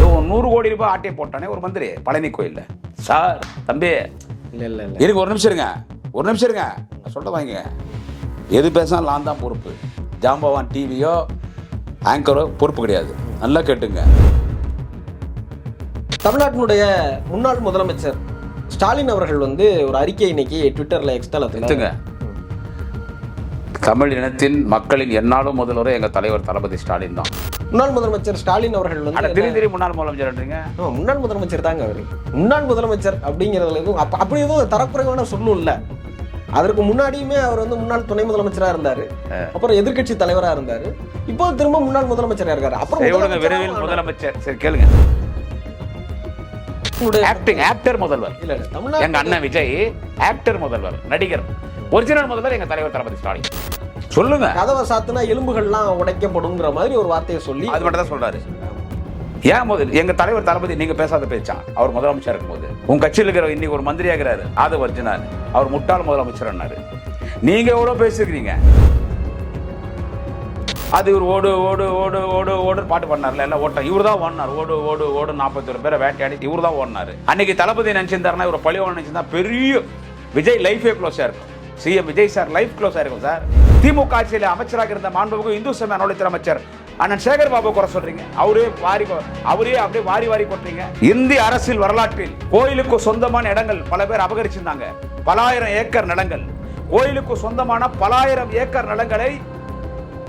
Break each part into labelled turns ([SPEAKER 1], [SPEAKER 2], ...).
[SPEAKER 1] 100 கோடி ரூபாய் ஆட்டையை போட்டானே ஒரு மந்திரி பழனி கோயில்ல. சார் தம்பி
[SPEAKER 2] இல்ல
[SPEAKER 1] இருக்கு, ஒரு நிமிஷம் இருங்க சொல்ல வாங்க. எது பேசினாலும் நான் தான் பொறுப்பு. ஜாம்பவான் டிவியோ ஆங்கரோ பொறுப்பு கிடையாது. நல்லா கேட்டுங்க.
[SPEAKER 2] தமிழ்நாட்டினுடைய முன்னாள் முதலமைச்சர் ஸ்டாலின் அவர்கள் ஒரு அறிக்கை இன்னைக்கு ட்விட்டர்ல எக்ஸ்தலத்துல
[SPEAKER 1] தமிழ் இனத்தின் மக்களின் எந்நாளும் முதல்வரே எங்க தலைவர் தளபதி ஸ்டாலின் தான்.
[SPEAKER 2] முன்னாள் முதலமைச்சர் ஸ்டாலின் அவர்கள்
[SPEAKER 1] திடீர் முன்னாள் முதலமைச்சர்
[SPEAKER 2] முன்னாள் முதலமைச்சர் தாங்க அவரு. முன்னாள் முதலமைச்சர் அப்படிங்கிறதுல எதுவும் அப்படி எதுவும் தரக்குறைவான சொல்லும் இல்ல. அதற்கு முன்னாடியுமே அவர் முன்னாள் துணை முதலமைச்சரா இருந்தாரு, அப்புறம் எதிர்கட்சி தலைவரா இருந்தாரு, இப்போ திரும்ப முன்னாள் முதலமைச்சரா இருக்காரு. அப்புறம்
[SPEAKER 1] விரைவில் முதலமைச்சர். சரி கேளுங்க. ஆக்டர் முதல்வர்
[SPEAKER 2] இல்ல தமிழ்நாடு
[SPEAKER 1] எங்க அண்ணன் விஜய் ஆக்டர் முதல்வர், நடிகர். ஒரிஜினல் முதல்வர் எங்க தலைவர் தளபதி ஸ்டாலின். சொல்லுங்க.
[SPEAKER 2] கதவை சாத்துனா எலும்புகள்லாம் உடைக்கப்படுங்கிற மாதிரி ஒரு வார்த்தையை சொல்லி
[SPEAKER 1] அது மட்டும் தான் சொல்றாரு. ஏன் முதல் எங்க தலைவர் தளபதி நீங்க பேசாத பேச்சா? அவர் முதலமைச்சர் இருக்கும்போது உங்க கட்சியில் இருக்கிற இன்னைக்கு ஒரு மந்திரி ஆகிறாரு, அது ஒரிஜினல். அவர் முட்டாள் முதலமைச்சர். நீங்க எவ்வளவு பேசிருக்கீங்க? அது இவர் ஓடு ஓடு ஓடு ஓடு ஓடு பாட்டு பண்ணார்ல, எல்லாம் ஓட்டம் இவர் தான் ஓடினார். ஓடு ஓடு ஓடு 41 பேரை வேட்டையாடி இவர் தான் ஓடினாரு. அன்னைக்கு தளபதி நினைச்சிருந்தாருன்னா இவர் பழிவான நினைச்சிருந்தா பெரிய விஜய் லைஃபே க்ளோஸா இருக்கும். சிஎம் விஜய் சார் லைஃப் க்ளோஸா இருக்கும் சார். திமுக ஆட்சியில் அமைச்சராக இருந்த மாண்புமிகு இந்து சமய அறநிலையத்துறை அமைச்சர் அண்ணன் சேகர் பாபு குறை சொல்றீங்க. அவரே அப்படியே வாரி கொட்டுறீங்க. இந்திய அரசியல் வரலாற்றில் கோயிலுக்கு சொந்தமான இடங்கள் பல பேர் அபகரிச்சிருந்தாங்க. பலாயிரம் ஏக்கர் நிலங்கள், கோயிலுக்கு சொந்தமான பலாயிரம் ஏக்கர் நிலங்களை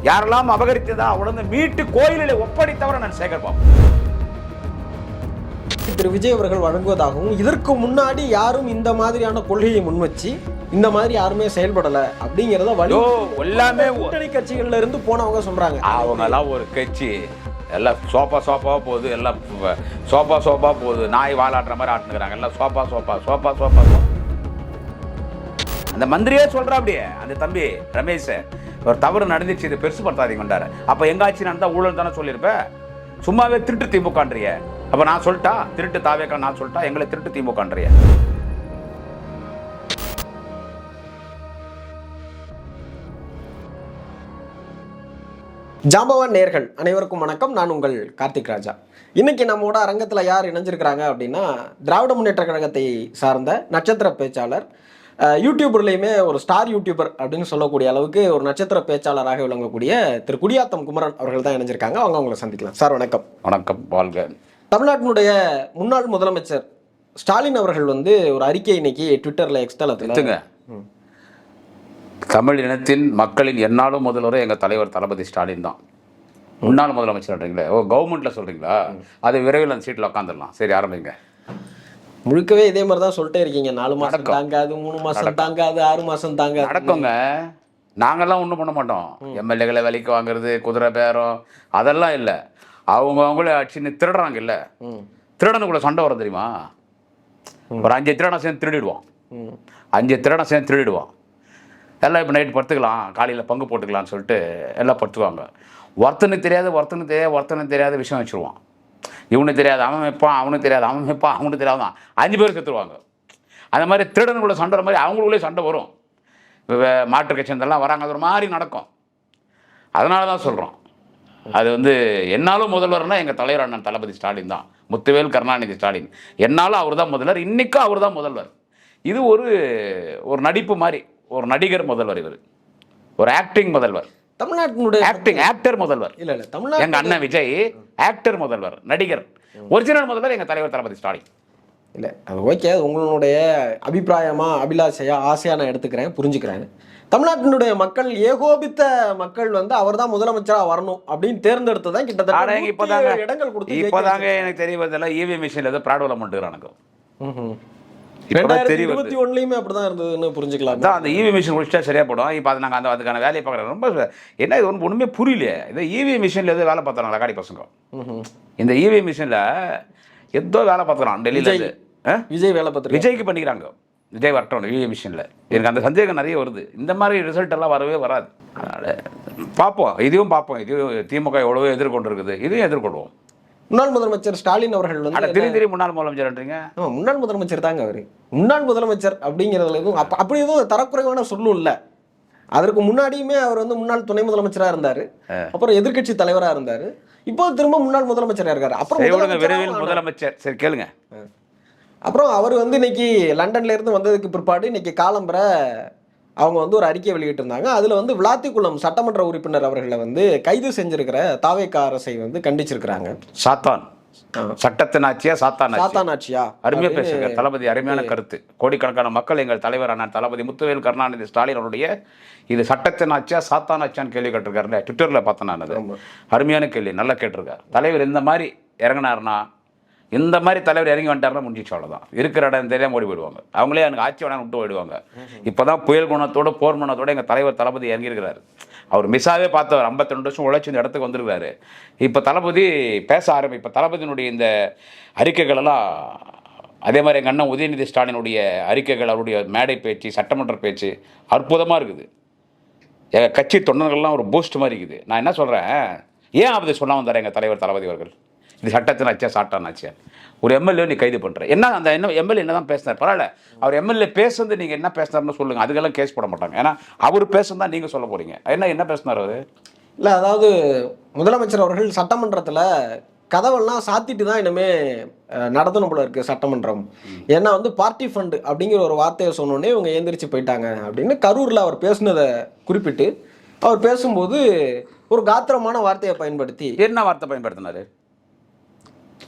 [SPEAKER 1] யாரெல்லாம் அபகரித்ததா உடனே மீட்டு கோயிலில் ஒப்படைத்தவர் நான் சேகர் பாபு.
[SPEAKER 2] திரு விஜய் அவர்கள் வழங்குவதாகவும் இதற்கு முன்னாடி யாரும் இந்த மாதிரியான கொள்கையை முன்வச்சு இந்த மாதிரி யாருமே செயல்படல அப்படிங்கறத எல்லாமே கூட்டணி கட்சிகள்ல இருந்து போனவங்க சொல்றாங்க.
[SPEAKER 1] அவங்க எல்லாம் ஒரு கட்சி எல்லாம் சோப்பா போகுது, எல்லாம் சோப்பா போகுது. நாய் வாலாடுற மாதிரி ஆட்டுனுக்குறாங்க. எல்லாம் சோப்பா. அந்த மந்திரியே சொல்றா அப்படியே. அந்த தம்பி ரமேஷ் ஒரு தவறு நடந்துச்சு, இது பெருசு படுத்தாதீங்கன்றாரு. அப்ப எங்க ஆட்சி நடந்தா ஊழல் தானே சொல்லியிருப்ப. சும்மாவே திருட்டு திமுகன்றிய. அப்ப நான் சொல்லிட்டா திருட்டு தாவேக்கா, நான் சொல்லிட்டா எங்களை திருட்டு திமுகன்றிய.
[SPEAKER 2] ஜாம்பவான் நேயர்கள் அனைவருக்கும் வணக்கம். நான் உங்கள் கார்த்திக் ராஜா. இன்னைக்கு நம்மோட அரங்கத்துல யார் இணைஞ்சிருக்கிறாங்க அப்படின்னா, திராவிட முன்னேற்ற கழகத்தை சார்ந்த நட்சத்திர பேச்சாளர், யூடியூபர்லையுமே ஒரு ஸ்டார் யூடியூபர் அப்படின்னு சொல்லக்கூடிய அளவுக்கு ஒரு நட்சத்திர பேச்சாளராக விளங்கக்கூடிய திரு குடியாத்தம் குமரன் அவர்கள் தான் இணைஞ்சிருக்காங்க. அவங்களை சந்திக்கலாம். சார் வணக்கம்.
[SPEAKER 1] வணக்கம், வாழ்க.
[SPEAKER 2] தமிழ்நாட்டினுடைய முன்னாள் முதலமைச்சர் ஸ்டாலின் அவர்கள் ஒரு அறிக்கை இன்னைக்கு ட்விட்டர்ல எக்ஸ்தலத்துல
[SPEAKER 1] தமிழ் இனத்தின் மக்களின் எந்நாளும் முதல்வரே எங்க தலைவர் தளபதி ஸ்டாலின் தான். முன்னாள் முதலமைச்சர் கவர்மெண்ட்ல சொல்றீங்களா? அது விரைவில் அந்த சீட்ல உட்காந்துடலாம். சரி, ஆரம்பிங்க.
[SPEAKER 2] முழுக்கவே இதே மாதிரி தான் சொல்லிட்டே இருக்கீங்க. 4 மாசம் தாங்காது, 3 மாசம் தாங்காது, 6 மாசம் தாங்காது.
[SPEAKER 1] நடக்குங்க. நாங்கெல்லாம் ஒன்றும் பண்ண மாட்டோம். எம்எல்ஏகளை விலைக்கு வாங்குறது, குதிரை பேரம் அதெல்லாம் இல்லை. அவங்களே ஆட்சின்னு திருடுறாங்க. இல்லை, திருடனுக்குள்ள சண்டை வரும் தெரியுமா? ஒரு 5 திருடனை சேர்ந்து திருடிடுவான். 5 திருடனை சேர்ந்து திருடிடுவான். எல்லாம் இப்போ நைட்டு படுத்துக்கலாம், காலையில் பங்கு போட்டுக்கலான்னு சொல்லிட்டு எல்லாம் படுத்துக்குவாங்க. ஒருத்தனுக்கு தெரியாத விஷயம் வச்சுருவான். இவனுக்கு தெரியாது அவன் வைப்பான், அவனுக்கு தெரியாது அவன் வைப்பான், அவனுக்கு தெரியாது தான் 5 பேர் செத்துருவாங்க. அந்த மாதிரி திருடனுக்குள்ள சண்டை வர மாதிரி அவங்களுக்குள்ளே சண்டை வரும். மாற்று கட்சியெல்லாம் வராங்க, அது ஒரு மாதிரி நடக்கும். அதனால தான் சொல்கிறோம். அது என்னாலும் முதல்வர்னா எங்கள் தலைவர் அண்ணன் தளபதி ஸ்டாலின் தான். முத்துவேல் கருணாநிதி ஸ்டாலின். என்னாலும் அவர் தான் முதல்வர், இன்னைக்கும் அவர் தான் முதல்வர். இது ஒரு நடிப்பு மாதிரி, ஒரு நடிகர் முதல்வர். இவர் ஒரு ஆக்டிங் முதல்வர்.
[SPEAKER 2] தமிழ்நாட்டினுடைய
[SPEAKER 1] ஆக்டர் முதல்வர்.
[SPEAKER 2] இல்ல தமிழ்நாடு
[SPEAKER 1] எங்க அண்ணன் விஜய் ஆக்டர் முதல்வர், நடிகர். ஒரிஜினல் முதல்வர் எங்க தலைவர் தளபதி ஸ்டாலின்.
[SPEAKER 2] இல்ல அது ஓகே, உங்களுடைய அபிப்பிராயமா அபிலாஷையா ஆசையா நான் எடுத்துக்கிறேன், புரிஞ்சுக்கிறேன். தமிழ்நாட்டினுடைய மக்கள் ஏகோபித்த மக்கள் அவர் தான் முதலமைச்சரா வரணும் அப்படின்னு தேர்ந்தெடுத்ததான் கிட்டத்தட்ட இடங்கள் கொடுத்து.
[SPEAKER 1] இப்பதாங்க எனக்கு தெரிய வருதுல்ல, இவி மிஷின்ல ஏதோ ப்ராடோல மட்டும்
[SPEAKER 2] 2021 அப்படிதான் இருந்ததுன்னு புரிஞ்சுக்கலாம்.
[SPEAKER 1] அந்த இவி மிஷின் முடிச்சா சரியா போடும். இப்போ அது நாங்கள் அதுக்கான வேலையை பார்க்குறோம். ரொம்ப என்ன இது ஒன்றுமே புரியலையே. இந்த இவி மிஷினில் எதுவும் வேலை பார்த்துறாங்க லக்காடி பசங்க. இந்த இவி மிஷினில் ஏதோ வேலை பார்த்துக்கிறான் டெல்லியில்.
[SPEAKER 2] விஜய் வேலை பார்த்து
[SPEAKER 1] விஜய்க்கு பண்ணிக்கிறாங்க. விஜய் வரட்டும் இவி மிஷினில். எனக்கு அந்த சந்தேகம் நிறைய வருது. இந்த மாதிரி ரிசல்ட் எல்லாம் வரவே வராது. அதனால் பார்ப்போம், இதையும் பார்ப்போம். இதுவும் திமுக எவ்வளவோ எதிர்கொண்டு இருக்குது, இதையும் எதிர்கொள்வோம்.
[SPEAKER 2] முன்னாள் முதலமைச்சர் ஸ்டாலின் அவர்கள்
[SPEAKER 1] திடீர் முன்னாள் முதலமைச்சர்ன்றீங்க.
[SPEAKER 2] முன்னாள் முதலமைச்சர் தாங்க அவரு. முன்னாள் முதலமைச்சர் அப்படிங்கிறதுல எதுவும் அப்படி எதுவும் தரக்குறைவான சொல்லும் இல்ல. அதற்கு முன்னாடியுமே அவர் வந்து முன்னாள் துணை முதலமைச்சராக இருந்தார், அப்புறம் எதிர்க்கட்சி தலைவராக இருந்தார், இப்போ திரும்ப முன்னாள் முதலமைச்சராக இருக்காரு. அப்புறம்
[SPEAKER 1] விரைவில் முதலமைச்சர். சரி கேளுங்க.
[SPEAKER 2] அப்புறம் அவர் வந்து இன்னைக்கு லண்டன்ல இருந்து வந்ததுக்கு பிற்பாடு இன்னைக்கு காலம்பரை அவங்க வந்து ஒரு அறிக்கை வெளியிட்டிருந்தாங்க. அதுல வந்து விளாத்திக்குளம் சட்டமன்ற உறுப்பினர் அவர்களை வந்து கைது செஞ்சிருக்கிற தாவேக அரசை வந்து கண்டிச்சிருக்கிறாங்க.
[SPEAKER 1] சாத்தான் சட்டத்தின் ஆட்சியா சாத்தான்
[SPEAKER 2] ஆட்சியா?
[SPEAKER 1] அருமையா பேசுங்க தளபதி, அருமையான கருத்து. கோடிக்கணக்கான மக்கள் எங்கள் தலைவரான தளபதி முத்துவேல் கருணாநிதி ஸ்டாலின் அவருடைய இது சட்டத்தின் ஆட்சியா சாத்தான் ஆட்சியான்னு கேள்வி கேட்டிருக்காருல்ல, ட்விட்டர்ல பார்த்தேன் நான். அது அருமையான கேள்வி, நல்லா கேட்டிருக்காரு. தலைவர் இந்த மாதிரி இறங்கினாருன்னா, இந்த மாதிரி தலைவர் இறங்கி வந்துட்டாருன்னா முடிஞ்சிச்சு, அவ்வளோதான். இருக்கிற இடம் தெரியாமல் ஓடி போயிடுவாங்க. அவங்களே எனக்கு ஆட்சி வேணாம் விட்டு போயிடுவாங்க. இப்போ தான் புயல் குணத்தோட போர் குணத்தோட எங்கள் தலைவர் தளபதி இறங்கியிருக்கிறாரு. அவர் மிஸ்ஸாகவே பார்த்தவர், 52 வருஷம் உழைச்சி இந்த இடத்துக்கு வந்துருக்காரு. இப்போ தளபதி பேச இப்போ தளபதியினுடைய இந்த அறிக்கைகளெல்லாம் அதே மாதிரி எங்கள் அண்ணன் உதயநிதி ஸ்டாலினுடைய அறிக்கைகள், அவருடைய மேடை பேச்சு, சட்டமன்ற பேச்சு அற்புதமாக இருக்குது. எங்கள் கட்சி தொண்டர்கள்லாம் ஒரு பூஸ்ட் மாதிரி இருக்குது. நான் என்ன சொல்கிறேன், ஏன் அப்படி சொல்லாமல் வந்தார் எங்கள் தலைவர் தளபதி அவர்கள்? இது சட்டத்தின் ஆச்சியா சாட்டான் ஆச்சியா? ஒரு எம்எல்ஏ நீ கைது பண்ணுற என்ன, அந்த என்ன எம்எல்ஏ என்ன தான் பேசினார் பரவாயில்ல, அவர் எம்எல்ஏ பேசுறது நீங்கள் என்ன பேசினார்னு சொல்லுங்கள், அதுக்கெல்லாம் கேஸ் போட மாட்டாங்க. ஏன்னா அவர் பேசுதான் நீங்கள் சொல்ல போகிறீங்க. என்ன பேசினார் அவர்?
[SPEAKER 2] இல்லை, அதாவது முதலமைச்சர் அவர்கள் சட்டமன்றத்தில் கதவெல்லாம் சாத்திட்டு தான் இனிமேல் நடத்தணும் போல இருக்குது சட்டமன்றம். ஏன்னா வந்து பார்ட்டி ஃபண்டு அப்படிங்கிற ஒரு வார்த்தையை சொன்னோடனே இவங்க ஏந்திரிச்சு போயிட்டாங்க அப்படின்னு கரூரில் அவர் பேசுனதை குறிப்பிட்டு அவர் பேசும்போது ஒரு காத்திரமான வார்த்தையை பயன்படுத்தி,
[SPEAKER 1] என்ன வார்த்தை பயன்படுத்தினாரு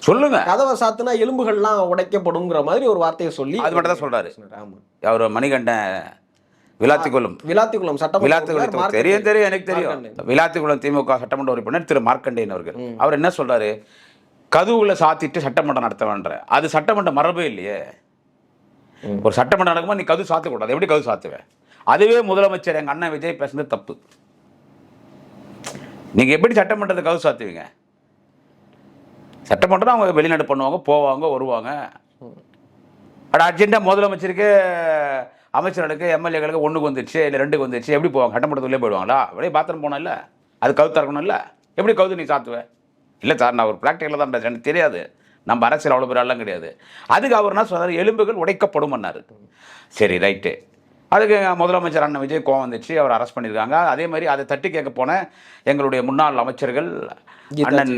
[SPEAKER 1] சொல்லுங்க?
[SPEAKER 2] கதவை சாத்துனா எலும்புகள்லாம் உடைக்கப்படுங்கிற மாதிரி ஒரு வார்த்தையை சொல்லி
[SPEAKER 1] அது மட்டும் தான் சொல்றாரு. அவர் மணிகண்டன் விளாத்திக்குளம் சட்டமன்ற தெரியும் எனக்கு தெரியும். விளாத்திக்குளம் திமுக சட்டமன்ற உறுப்பினர் திரு மார்க்கண்டேயன் அவர்கள் அவர் என்ன சொல்றாரு, கதவுகளை சாத்திட்டு சட்டமன்றம் நடத்த வேண்ட, அது சட்டமன்ற மரபே இல்லையே. ஒரு சட்டமன்றம் நடக்கும்போது நீ கதவு சாத்தக்கூடாது, எப்படி கதவு சாத்துவேன்? அதுவே முதலமைச்சர் எங்க அண்ணன் விஜய் பேசுனது தப்பு. நீங்க எப்படி சட்டமன்றத்தை கதவு சாத்துவீங்க? சட்டமன்றம் அவங்க வெளிநாடு பண்ணுவாங்க, போவாங்க, வருவாங்க. அட அர்ஜென்ட்டாக முதலமைச்சருக்கு, அமைச்சர்களுக்கு, எம்எல்ஏகளுக்கு ஒன்றுக்கு வந்துடுச்சு இல்லை 2க்கு வந்துடுச்சு, எப்படி போவாங்க? சட்டமன்றத்துலேயே போயிடுவாங்களா? வெளியே பாத்திரம் போனோம் இல்லை, அது கவுத்து திறக்கணும் இல்லை, எப்படி கவுத்து நீ சாத்துவேன்? இல்லை சார், நான் ஒரு ப்ராக்டிக்கலில் தான் பேசுகிறேன், எனக்கு தெரியாது, நம்ம அரசியல் அவ்வளோ பேர் எல்லாம் கிடையாது. அதுக்கு அவர் என்ன சொன்னார், எலும்புகள் உடைக்கப்படும் பண்ணார். சரி ரைட்டு. அதுக்கு முதலமைச்சர் அண்ணன் விஜய் கோவம் வந்துச்சு, அவர் அரெஸ்ட் பண்ணியிருக்காங்க. அதே மாதிரி அதை தட்டி கேட்க போன எங்களுடைய முன்னாள் அமைச்சர்கள் அண்ணன்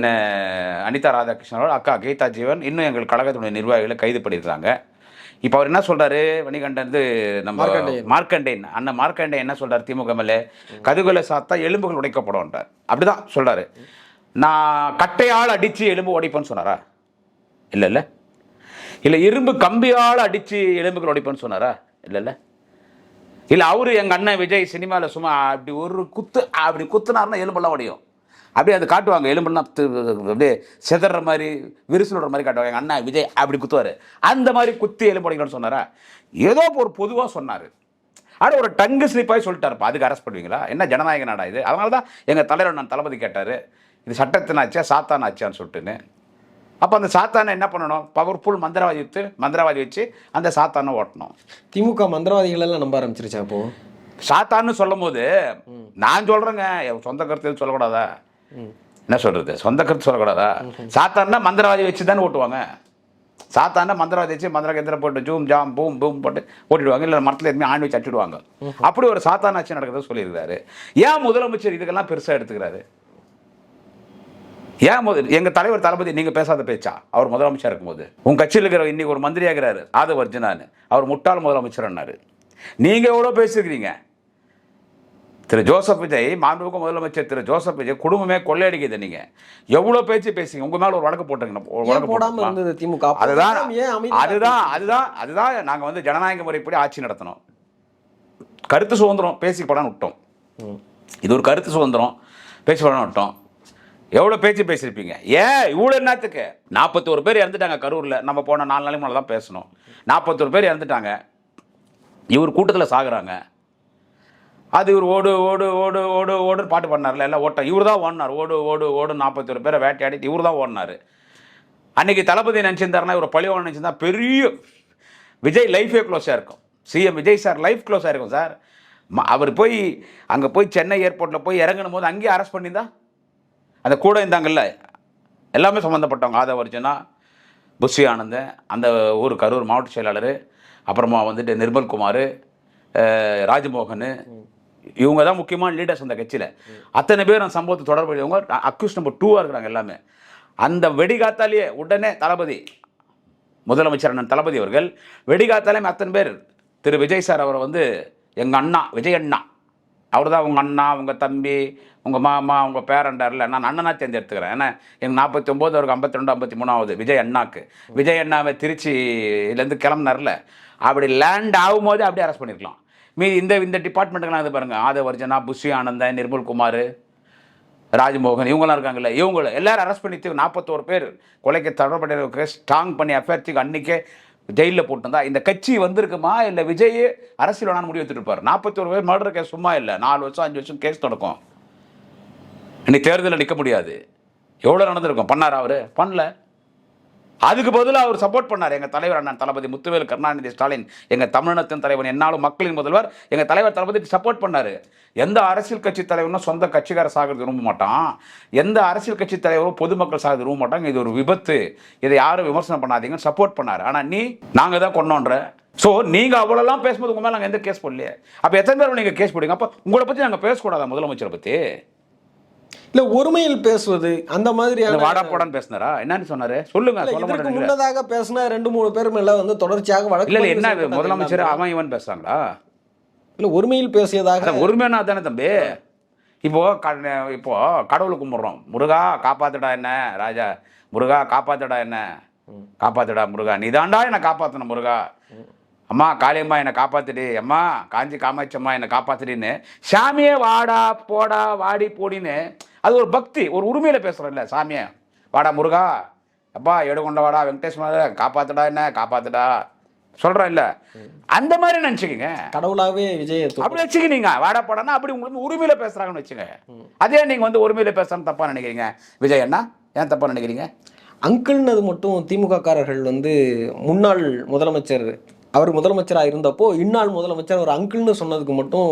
[SPEAKER 1] அனிதா ராதாகிருஷ்ணன், அக்கா கீதா ஜீவன், இன்னும் எங்கள் கழகத்தினுடைய நிர்வாகிகளை கைது பண்ணியிருக்காங்க. இப்போ அவர் என்ன சொல்கிறாரு, வணிகண்டன் நம்ம மார்க்கண்டேன் அண்ணன் மார்க்கண்டேன் என்ன சொல்கிறார், திமுக எம்எல்ஏ கதுகளை சாத்தா எலும்புகள் உடைக்கப்படும்ன்றார். அப்படி தான் சொல்கிறாரு. நான் கட்டையால் அடித்து எலும்பு உடைப்பேன்னு சொன்னாரா? இல்லை இரும்பு கம்பியால் அடித்து எலும்புகள் உடைப்பேன்னு சொன்னாரா? இல்லை அவரு எங்கள் அண்ணன் விஜய் சினிமாவில் சும்மா அப்படி ஒரு குத்து அப்படி குத்துனாருன்னா எலும்பெல்லாம் உடையும், அப்படியே அது காட்டுவாங்க, எலும்பெல்லாம் அப்படியே செதற மாதிரி விரிசல் மாதிரி காட்டுவாங்க. எங்கள் அண்ணன் விஜய் அப்படி குத்துவார், அந்த மாதிரி குத்தி எலும்பு உடைக்கணும்னு சொன்னாரா? ஏதோ ஒரு பொதுவாக சொன்னார். ஆனால் ஒரு டங்கு ஸ்லிப்பாகி சொல்லிட்டாருப்பா, அதுக்கு அரெஸ்ட் பண்ணுவீங்களா? என்ன ஜனநாயக நாடா இது? அதனால தான் எங்கள் தலைவர் நான் தளபதி கேட்டார், இது சட்டத்தின் ஆச்சா சாத்தான் ஆச்சான்னு சொல்லிட்டுன்னு. அப்போ அந்த சாத்தானை என்ன பண்ணணும், பவர்ஃபுல் மந்திரவாதி வச்சு அந்த சாத்தானை ஓட்டணும்.
[SPEAKER 2] திமுக மந்திரவாதிகள் எல்லாம் நம்ப ஆரம்பிச்சிருச்சா? அப்போ
[SPEAKER 1] சாத்தான்னு சொல்லும் போது நான் சொல்கிறேங்க, சொந்த கருத்து சொல்லக்கூடாதா? என்ன சொல்கிறது, சொந்த கருத்து சொல்லக்கூடாதா? சாத்தான்னா மந்திரவாதி வச்சு தானே ஓட்டுவாங்க. சாத்தானா மந்திரவாதி வச்சு மந்திர கேந்திரம் போட்டு ஜூம் ஜாம் பூம் பூம் போட்டு ஓட்டிடுவாங்க, இல்லை மரத்தில் எதுவுமே ஆணி வச்சு அடிச்சுடுவாங்க. அப்படி ஒரு சாத்தானாட்சி நடக்கிறத சொல்லியிருக்காரு. ஏன் முதலமைச்சர் இதுக்கெல்லாம் பெருசாக எடுத்துக்கிறாரு? ஏன் எங்கள் தலைவர் தளபதி நீங்கள் பேசாத பேச்சா? அவர் முதலமைச்சர் இருக்கும்போது உங்கள் கட்சியில் இருக்கிற இன்னைக்கு ஒரு மந்திரியாகிறாரு ஆதவ் அர்ஜுனான்னு, அவர் முட்டாள் முதலமைச்சர்னாரு. நீங்கள் எவ்வளோ பேசியிருக்கிறீங்க? திரு ஜோசப் விஜய், மாண்புமிகு முதலமைச்சர் திரு ஜோசப் விஜய் குடும்பமே கொள்ளையடிக்குது. நீங்கள் எவ்வளோ பேசிங்க, உங்கள் மேலே ஒரு வழக்கு போட்டுருங்க.
[SPEAKER 2] திமுக
[SPEAKER 1] அதுதான் நாங்கள் வந்து ஜனநாயக முறைப்படி ஆட்சி நடத்தணும், கருத்து சுதந்திரம் பேசிப்படான்னு விட்டோம். இது ஒரு கருத்து சுதந்திரம் பேசிப்படான்னு விட்டோம். எவ்வளோ பேசியிருப்பீங்க? ஏன் இவ்வளோ என்னத்துக்கு? 41 பேர் இறந்துட்டாங்க கரூரில். நம்ம போன 4 நாளைக்கு மேலே தான் பேசணும். 41 பேர் இறந்துட்டாங்க, இவர் கூட்டத்தில் சாகுறாங்க. அது இவர் ஓடு ஓடு ஓடு ஓடு ஓடுன்னு பாட்டு பண்ணார்ல, எல்லாம் ஓட்டம் இவர் தான் ஓடினார். ஓடு ஓடு ஓடு 41 பேரை வேட்டையாடிட்டு இவர் தான் ஓடினார். அன்றைக்கி தளபதி நினச்சிருந்தாருன்னா, இவர் பழிவான நினச்சிருந்தா பெரிய விஜய் லைஃபே க்ளோஸாக இருக்கும். சிஎம் விஜய் சார் லைஃப் க்ளோஸாக இருக்கும் சார். அவர் போய் அங்கே போய் சென்னை ஏர்போர்ட்டில் போய் இறங்கணும் போது அங்கேயே அரெஸ்ட் பண்ணியிருந்தா அந்த கூட இருந்தாங்கல்ல எல்லாமே சம்மந்தப்பட்டவங்க, ஆதவ் அர்ஜுனா, புஷி ஆனந்தன், அந்த ஊர் கரூர் மாவட்ட செயலாளர், அப்புறமா வந்துட்டு நிர்மல்குமார், ராஜ்மோகன், இவங்க தான் முக்கியமான லீடர்ஸ் அந்த கட்சியில். அத்தனை பேர் அந்த சம்பவத்தை தொடர்புடையவங்க அக்யூஸ் நம்பர் 2 இருக்கிறாங்க எல்லாமே. அந்த வெடிகாத்தாலேயே உடனே தளபதி முதலமைச்சர் அண்ணன் தளபதி அவர்கள் வெடிகாத்தாலே அத்தனை பேர் திரு விஜய் சார் அவரை வந்து எங்கள் அண்ணா விஜய் அண்ணா, அவர் தான் உங்கள் அண்ணா, உங்கள் தம்பி, உங்கள் மாமா, உங்கள் பேரண்டாரில் நான் அண்ணனாக தேர்ந்தெடுத்துக்கிறேன். ஏன்னா எங்கள் 49 அவருக்கு 52 53 விஜய் அண்ணாக்கு. விஜய் அண்ணாவை திருச்சியிலேருந்து கிளம்புனார்ல, அப்படி லேண்ட் ஆகும்போது அப்படியே அரெஸ்ட் பண்ணியிருக்கலாம். மீதி இந்த டிபார்ட்மெண்ட்டுக்கெல்லாம் இது பாருங்கள், ஆதவர்ஜனா, புஷி ஆனந்தன், நிர்மல்குமார், ராஜ்மோகன் இவங்களாம் இருக்காங்கல்ல, இவங்கள எல்லாரும் அரெஸ்ட் பண்ணி 41 பேர் கொலைக்கு தொடர்புடைய ஸ்ட்ராங் பண்ணி எஃப்ஐஆர் அன்றைக்கே ஜெயிலில் போட்டுருந்தா இந்த கட்சி வந்திருக்குமா இல்லை விஜய் அரசியல் வேணான்னு முடிவு எடுத்துட்டு இருப்பார். 41 பேர் மர்டர் கேஸ் சும்மா இல்லை, 4 வருஷம் 5 வருஷம் கேஸ் நடக்கும். இன்னைக்கு தேர்தலில் நிற்க முடியாது. எவ்வளோ நடந்திருக்கும்? பண்ணார் அவர்? பண்ணல. அதுக்கு பதிலாக அவர் சப்போர்ட் பண்ணார். எங்கள் தலைவர் அண்ணன் தளபதி முத்துவேல் கருணாநிதி ஸ்டாலின், எங்கள் தமிழினத்தின் தலைவன், என்னாலும் மக்களின் முதல்வர், எங்கள் தலைவர் தளபதிக்கு சப்போர்ட் பண்ணார். எந்த அரசியல் கட்சி தலைவரும் சொந்த கட்சிக்கார சாகிறது விரும்ப மாட்டான். எந்த அரசியல் கட்சி தலைவரும் பொதுமக்கள் சாகிறது விரும்ப மாட்டாங்க. இது ஒரு விபத்து, இதை யாரும் விமர்சனம் பண்ணாதீங்கன்னு சப்போர்ட் பண்ணார். ஆனால் நாங்கள் தான் கொண்டோன்ற. ஸோ நீங்கள் அவ்வளோலாம் பேசும்போது உங்கள் மேலே நாங்கள் எந்த கேஸ் போடலையே. அப்போ எத்தனை பேர் நீங்கள் கேஸ் போடுங்க? அப்போ உங்களை பற்றி நாங்கள் பேசக்கூடாதா? முதலமைச்சரை பற்றி
[SPEAKER 2] இல்ல ஒருமையில் பேசுவது அந்த மாதிரியான
[SPEAKER 1] வாடா போடான்னு பேசினாரா? என்னன்னு சொன்னாரு சொல்லுங்க.
[SPEAKER 2] இதற்கு முன்னதாக பேசின 2-3 பேர் மேல வந்து தொடர்ச்சியாக வழக்கு.
[SPEAKER 1] இல்ல என்ன முதலமைச்சர் அவன் இவன் பேசுறாங்களா?
[SPEAKER 2] இல்ல ஒருமையில் பேசியதாக.
[SPEAKER 1] ஒருமையான தானே தம்பி. இப்போ கடவுளை கும்பிடுறோம், முருகா காப்பாத்துடா என்ன ராஜா, முருகா காப்பாத்துடா என்ன, காப்பாத்துடா முருகா, நீதாண்டா என்னை காப்பாத்தணும் முருகா, அம்மா காளியம்மா என்னை காப்பாத்துடி, அம்மா காஞ்சி காமாட்சியம்மா என்னை காப்பாத்துடின்னு சாமியே வாடா போடா வாடி போடின்னு அது ஒரு பக்தி, ஒரு உரிமையில பேசுறோம்ல. சாமியே வாடா முருகா, அப்பா எடுகொண்ட வாடா வெங்கடேஸ்வர காப்பாத்துடா என்ன காப்பாத்துடா சொல்றேன் இல்ல, அந்த மாதிரி நினைச்சுக்கீங்க.
[SPEAKER 2] கடவுளாவே விஜய்
[SPEAKER 1] அப்படி வச்சுக்கினீங்க வாடா போடானா அப்படி உங்களுக்கு உரிமையில பேசுறாங்கன்னு வச்சுங்க. அதே நீங்க வந்து உரிமையில பேசுறேன்னு தப்பா நினைக்கிறீங்க விஜய் அண்ணா, ஏன் தப்பா நினைக்கிறீங்க?
[SPEAKER 2] அங்கிள்னது மட்டும் திமுக காரர்கள் வந்து முன்னாள் முதலமைச்சர் அவர் முதலமைச்சராக இருந்தப்போ இந்நாள் முதலமைச்சர் ஒரு அங்கிள்னு சொன்னதுக்கு மட்டும்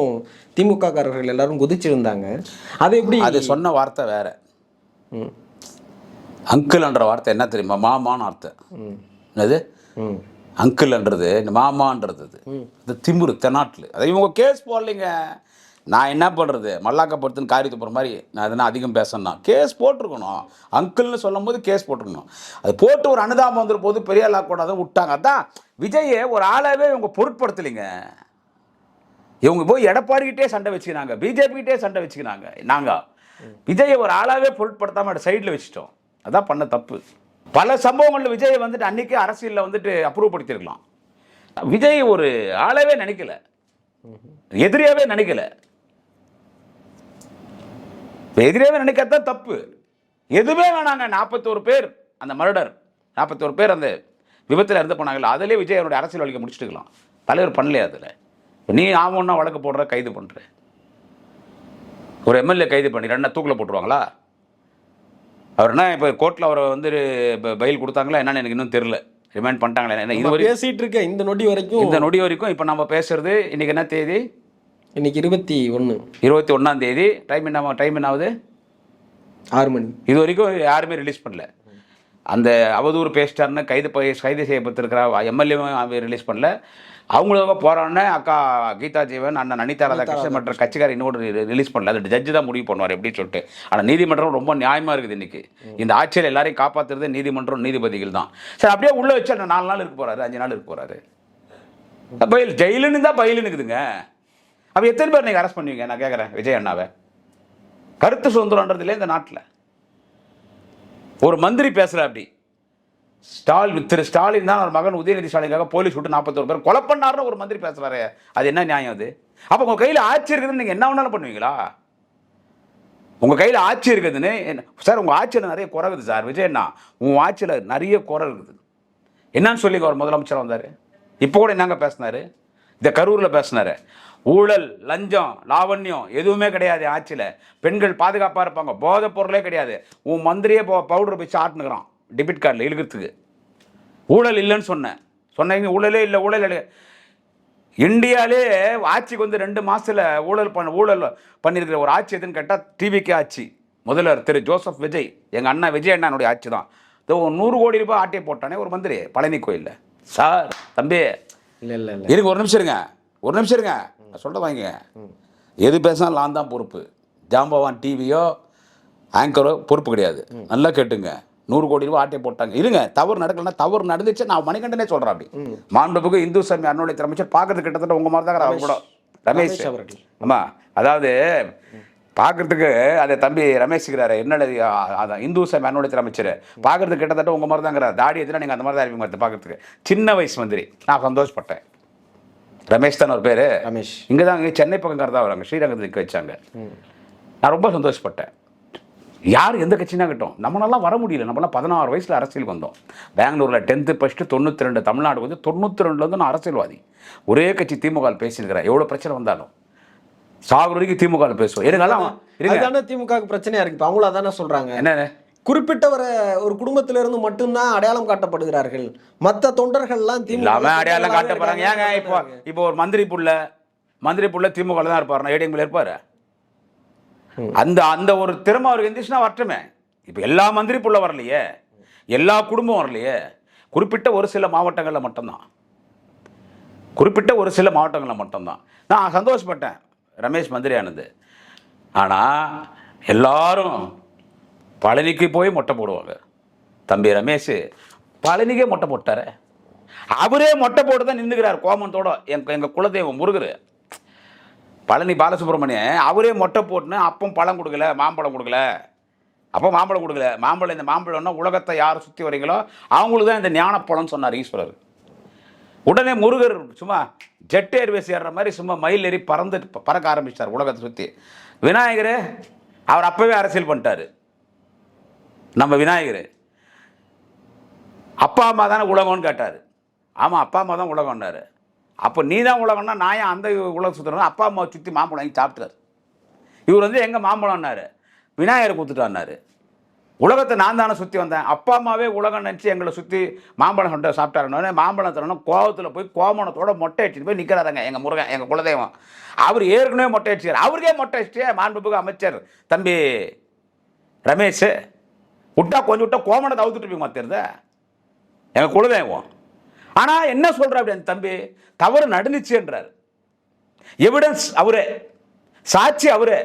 [SPEAKER 2] திமுக காரர்கள் எல்லாரும் குதிச்சிருந்தாங்க. அது எப்படி?
[SPEAKER 1] அது சொன்ன வார்த்தை வேற. அங்கிள்ன்ற வார்த்தை என்ன தெரியுமா? மாமான்னு அர்த்தம். என்னது அங்கிள்ன்றது மாமான்றது இது திமுரு தென்னாட்டில். அதை இவங்க கேஸ் போடலைங்க. நான் என்ன பண்ணுறது, மல்லாக்கப்படுத்துன்னு காரியத்தை போகிற மாதிரி நான் எதனா அதிகம் பேசணும்னா கேஸ் போட்டிருக்கணும். அங்கிள்னு சொல்லும் போது கேஸ் போட்டிருக்கணும். அது போட்டு ஒரு அனுதாபம் வந்துடும் போது பெரிய ஆளாக கூடாதுன்னு விட்டாங்க. அதான் விஜயை ஒரு ஆளாகவே இவங்க பொருட்படுத்தலைங்க. இவங்க போய் எடப்பாடிக்கிட்டே சண்டை வச்சுக்கிறாங்க, பிஜேபிக்கிட்டே சண்டை வச்சுக்கிறாங்க. நாங்கள் விஜயை ஒரு ஆளாகவே பொருட்படுத்தாமல் சைடில் வச்சுட்டோம். அதான் பண்ண தப்பு. பல சம்பவங்களில் விஜயை வந்துட்டு அன்றைக்கே அரசியலில் வந்துட்டு அப்ரூவ் படுத்திருக்கலாம். விஜய் ஒரு ஆளாகவே நினைக்கல, எதிரியாகவே நினைக்கல. எதிரியாகவே நினைக்கிறதான் தப்பு. எதுவுமே வேணாங்க. 41 பேர் அந்த மர்டர், 41 பேர் அந்த விபத்தில் இருந்து போனாங்கல்ல, அதிலே விஜய் அவருடைய அரசியல் வழிக்க முடிச்சுட்டுக்கலாம். தலைவர் பண்ணலையா? அதில் நீ ஆமோன்னா வழக்கு போடுற, கைது பண்ணுற. ஒரு எம்எல்ஏ கைது பண்ணி 2 தூக்கில் போட்டுருவாங்களா? அவர் என்ன இப்போ கோர்ட்டில் அவரை வந்து பயில் கொடுத்தாங்களா என்னன்னு எனக்கு இன்னும் தெரியல. ரிமைண்ட் பண்ணிட்டாங்களா என்ன? இது வரைக்கும் பேசிகிட்டு இருக்கேன் இந்த நொடி வரைக்கும். இப்போ நம்ம பேசுறது இன்றைக்கி என்ன தேதி?
[SPEAKER 2] இன்னைக்கு
[SPEAKER 1] 21ஆம் தேதி. டைம் என்ன ஆகுது?
[SPEAKER 2] 6 மணி.
[SPEAKER 1] இது வரைக்கும் யாருமே ரிலீஸ் பண்ணல. அந்த அவதூறு பேசிட்டாருன்னு கைது செய்யப்பட்டிருக்கிற எம்எல்ஏவும் ரிலீஸ் பண்ணல. அவங்களுக்காக போராடின அக்கா கீதா ஜீவன், அண்ணன் அனிதா ராதாகிருஷ்ணன் மற்ற கட்சிக்காரர் இன்னொரு ரிலீஸ் பண்ணல. அது ஜட்ஜு தான் முடிவு பண்ணுவார் எப்படின்னு சொல்லிட்டு. ஆனால் நீதிமன்றம் ரொம்ப நியாயமாக இருக்குது. இன்றைக்கி இந்த ஆட்சியில் எல்லாரையும் காப்பாற்றுறது நீதிமன்றம், நீதிபதிகள் தான். சரி அப்படியே உள்ளே வச்சு 4 நாள் இருக்க போகிறாரு, 5 நாள் இருக்க போகிறாரு. பயில் ஜெயிலுன்னு தான் பயிலுன்னு இருக்குதுங்க. அப்போ எத்தனை பேர் நீங்கள் அரெஸ்ட் பண்ணுவீங்க? நான் கேட்குறேன் விஜய் அண்ணாவை. கருத்து சுதந்திரன்றதுல இந்த நாட்டில் ஒரு மந்திரி பேசுகிற அப்படி திரு ஸ்டாலின் தான் ஒரு மகன் உதயநிதி ஸ்டாலினுக்காக போலீஸ் விட்டு 41 பேர் கொலை பண்ணாருன்னு ஒரு மந்திரி பேசுகிறாரு. அது என்ன நியாயம்? அது அப்போ உங்கள் கையில் ஆட்சி இருக்குதுன்னு நீங்கள் என்ன வேணாலும் பண்ணுவீங்களா? உங்கள் கையில் ஆட்சி இருக்குதுன்னு சார், உங்கள் ஆட்சியில் நிறைய குறை இருக்குது சார். விஜய் அண்ணா உங்கள் ஆட்சியில் நிறைய குறை இருக்குது என்னன்னு சொல்லி அவர் முதலமைச்சர் வந்தார். இப்போ கூட என்னங்க பேசினார்? இந்த கரூரில் பேசினார். ஊழல், லஞ்சம், லாவண்யம் எதுவுமே கிடையாது ஆட்சியில். பெண்கள் பாதுகாப்பாக இருப்பாங்க, போதைப் பொருளே கிடையாது. உன் மந்திரியே பவுடர் வச்சு ஆட்டுனுக்குறான் டெபிட் கார்டில் இழுக்கிறதுக்கு. ஊழல் இல்லைன்னு சொன்னீங்க. ஊழலே இல்லை, ஊழல் இல்லை. இந்தியாவிலே ஆட்சிக்கு வந்து 2 மாதத்தில் ஊழல் பண்ணியிருக்கிற ஒரு ஆட்சி எதுன்னு கேட்டால் டிவிகே ஆட்சி. முதல்வர் திரு ஜோசப் விஜய், எங்கள் அண்ணா விஜய் அண்ணானுடைய ஆட்சி தான். 100 கோடி ரூபாய் ஆட்டையை போட்டானே ஒரு மந்திரி பழனி கோயிலில். சார் தம்பி
[SPEAKER 2] இல்லை
[SPEAKER 1] இருங்க, ஒரு நிமிஷம் இருங்க. சொல்ல வாங்க. எது பேசினாலும் நான் தான் பொறுப்பு. ஜாம்பவான் டிவியோ ஆங்கரோ பொறுப்பு கிடையாது. நல்லா கேட்டுங்க. 100 கோடி ரூபா ஆட்டை போட்டாங்க. இருங்க, தவறு நடக்கலன்னா தவறு நடந்துச்சு. நான் மணிகண்டனே சொல்கிறேன். அப்படி மாண்புமிகு இந்து சமய அறநிலையத்துறை அமைச்சர் பார்க்கறது கிட்டத்தட்ட உங்கள் மாதிரி தான் அவங்க கூட ரமேஷ்
[SPEAKER 2] அவர்கள்.
[SPEAKER 1] ஆமாம், அதாவது பார்க்கறதுக்கு அதை தம்பி ரமேஷ்கிறாரு என்னது அதான் இந்து சமய அறநிலையத்துறை அமைச்சர் பார்க்கறதுக்கு கிட்டத்தட்ட உங்கள் மாதிரி தாங்கிறார். தாடி எதுனா நீங்கள் அந்த மாதிரி தான் இருப்பீங்க பார்க்கறதுக்கு. சின்ன வயசு மந்திரி. நான் சந்தோஷப்பட்டேன். ரமேஷ் தான் ஒரு பேர்.
[SPEAKER 2] ரமேஷ்
[SPEAKER 1] இங்கே தான் இங்கே சென்னை பக்கம் தான் வராங்க. ஸ்ரீரங்கத்தில் நிற்க வச்சாங்க. நான் ரொம்ப சந்தோஷப்பட்டேன். யார் எந்த கட்சினா கிட்டோம், நம்மளாலாம் வர முடியல. நம்மளாம் 16 வயசில் அரசியலுக்கு வந்தோம். பெங்களூரில் 10th படிச்சுட்டு 92 தமிழ்நாடு வந்து 92 நான் அரசியல்வாதி. ஒரே கட்சி திமுக பேசியிருக்கிறேன். எவ்வளோ பிரச்சனை வந்தாலும் சாகுற வரைக்கும் திமுக பேசுவோம்.
[SPEAKER 2] இதுதானே திமுக பிரச்சனையா இருக்கு. அவங்கள தானே சொல்றாங்க,
[SPEAKER 1] என்ன
[SPEAKER 2] குறிப்பிட்ட ஒரு குடும்பத்திலிருந்து மட்டும்தான் அடையாளம் காட்டப்படுகிறார்கள், மற்ற தொண்டர்கள்லாம் திமுக
[SPEAKER 1] அடையாளம் காட்டப்படுறாங்க. ஏங்க இப்போ ஒரு மந்திரி புள்ள திமுக தான் இருப்பாரு, ஏடிஎம்ல இருப்பாரு. அந்த ஒரு திறமை அவருக்கு இருந்துச்சுன்னா வரட்டுமே. இப்போ எல்லா மந்திரி புள்ள வரலையே, எல்லா குடும்பம் வரலையே. குறிப்பிட்ட ஒரு சில மாவட்டங்களில் மட்டும்தான். நான் சந்தோஷப்பட்டேன் ரமேஷ் மந்திரி ஆனது. ஆனால் எல்லாரும் பழனிக்கு போய் மொட்டை போடுவாங்க. தம்பி ரமேஷ் பழனிக்கே மொட்டை போட்டார். அவரே மொட்டை போட்டு தான் நின்றுக்கிறார் கோமத்தோட. எங்கள் குலதெய்வம் முருகர் பழனி பாலசுப்ரமணியன் அவரே மொட்டை போட்டுன்னு அப்பம் பழம் கொடுக்கல, மாம்பழம் கொடுக்கல. இந்த மாம்பழம்னா உலகத்தை யார் சுற்றி வரீங்களோ அவங்களுக்கு தான் இந்த ஞானப்பழம்னு சொன்னார் ஈஸ்வரர். உடனே முருகர் சும்மா ஜெட் ஏர்வேஸ் ஏறுற மாதிரி சும்மா மயில் ஏறி பறக்க ஆரம்பிச்சிட்டார் உலகத்தை சுற்றி. விநாயகர் அவர் அப்போவே அரசியல் பண்ணிட்டார். நம்ம விநாயகர் அப்பா அம்மா தானே உலகம்னு கேட்டார். ஆமாம், அப்பா அம்மா தான் உலகம்னாரு. அப்போ நீ தான் உலகம்னா நான் ஏன் அந்த உலகம் சுற்றுறேன்? அப்பா அம்மாவை சுற்றி மாம்பழம் வாங்கி சாப்பிட்டார். இவர் வந்து எங்கே மாம்பழம்னாரு, விநாயகரை கொடுத்துட்டான்னாரு. உலகத்தை நான் தானே சுற்றி வந்தேன், அப்பா அம்மாவே உலகம் நினச்சி எங்களை சுற்றி மாம்பழம் கொண்டு சாப்பிட்டாருன்னு மாம்பழம் தரணும். கோவத்தில் போய் கோமணத்தோட மொட்டை அடிச்சுட்டு போய் நிற்கிறாருங்க எங்கள் முருகன், எங்கள் குலதெய்வம். அவர் ஏற்கனவே மொட்டை அடிச்சார். அவருக்கே மொட்டை அடிச்சிட்டே மாண்புமிகு அமைச்சர் தம்பி ரமேஷ் விட்டா கொஞ்சம் விட்டா கோமணத்தை அவுத்துட்டு போய் மாற்றிருந்த எங்கள் குலதெய்வம். ஆனால் என்ன சொல்கிற அப்படி அந்த தம்பி தவறு நடந்துச்சுன்றார். எவிடன்ஸ் அவரே, சாட்சி அவரே.